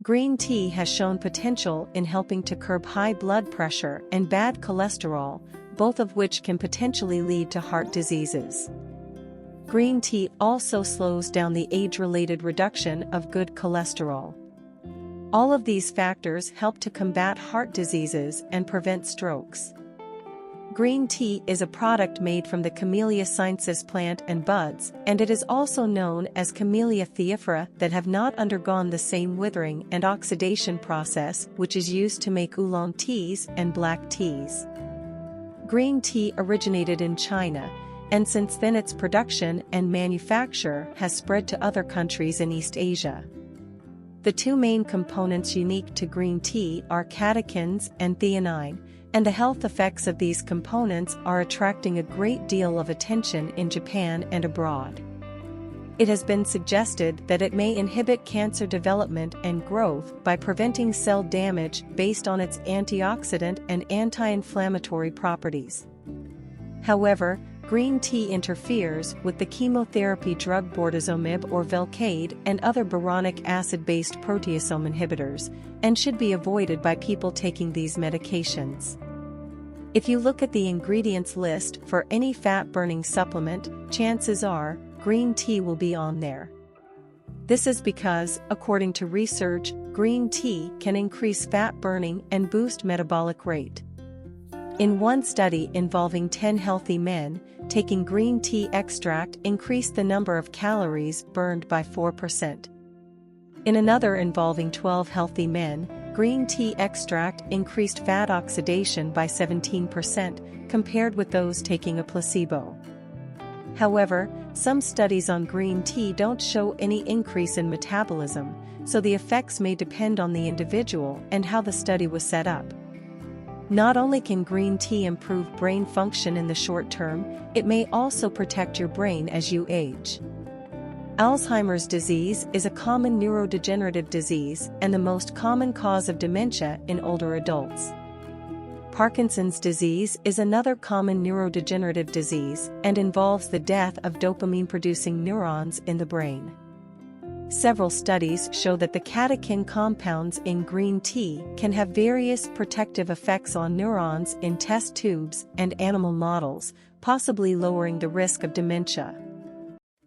Green tea has shown potential in helping to curb high blood pressure and bad cholesterol, both of which can potentially lead to heart diseases. Green tea also slows down the age-related reduction of good cholesterol. All of these factors help to combat heart diseases and prevent strokes. Green tea is a product made from the Camellia sinensis plant and buds, and it is also known as Camellia thiophora that have not undergone the same withering and oxidation process which is used to make oolong teas and black teas. Green tea originated in China, and since then its production and manufacture has spread to other countries in East Asia. The two main components unique to green tea are catechins and theanine, and the health effects of these components are attracting a great deal of attention in Japan and abroad. It has been suggested that it may inhibit cancer development and growth by preventing cell damage based on its antioxidant and anti-inflammatory properties. However, green tea interferes with the chemotherapy drug bortezomib or Velcade and other boronic acid-based proteasome inhibitors, and should be avoided by people taking these medications. If you look at the ingredients list for any fat-burning supplement, chances are, green tea will be on there. This is because, according to research, green tea can increase fat burning and boost metabolic rate. In one study involving 10 healthy men, taking green tea extract increased the number of calories burned by 4%. In another involving 12 healthy men, green tea extract increased fat oxidation by 17% compared with those taking a placebo. However, some studies on green tea don't show any increase in metabolism, so the effects may depend on the individual and how the study was set up. Not only can green tea improve brain function in the short term, it may also protect your brain as you age. Alzheimer's disease is a common neurodegenerative disease and the most common cause of dementia in older adults. Parkinson's disease is another common neurodegenerative disease and involves the death of dopamine-producing neurons in the brain. Several studies show that the catechin compounds in green tea can have various protective effects on neurons in test tubes and animal models, possibly lowering the risk of dementia.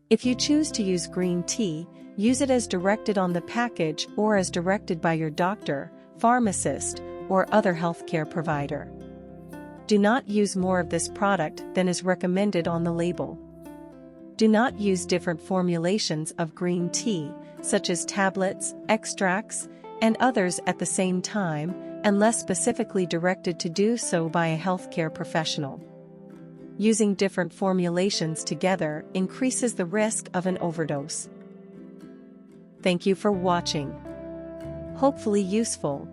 If you choose to use green tea, use it as directed on the package or as directed by your doctor, pharmacist, or other healthcare provider. Do not use more of this product than is recommended on the label. Do not use different formulations of green tea, such as tablets, extracts, and others at the same time, unless specifically directed to do so by a healthcare professional. Using different formulations together increases the risk of an overdose. Thank you for watching. Hopefully useful.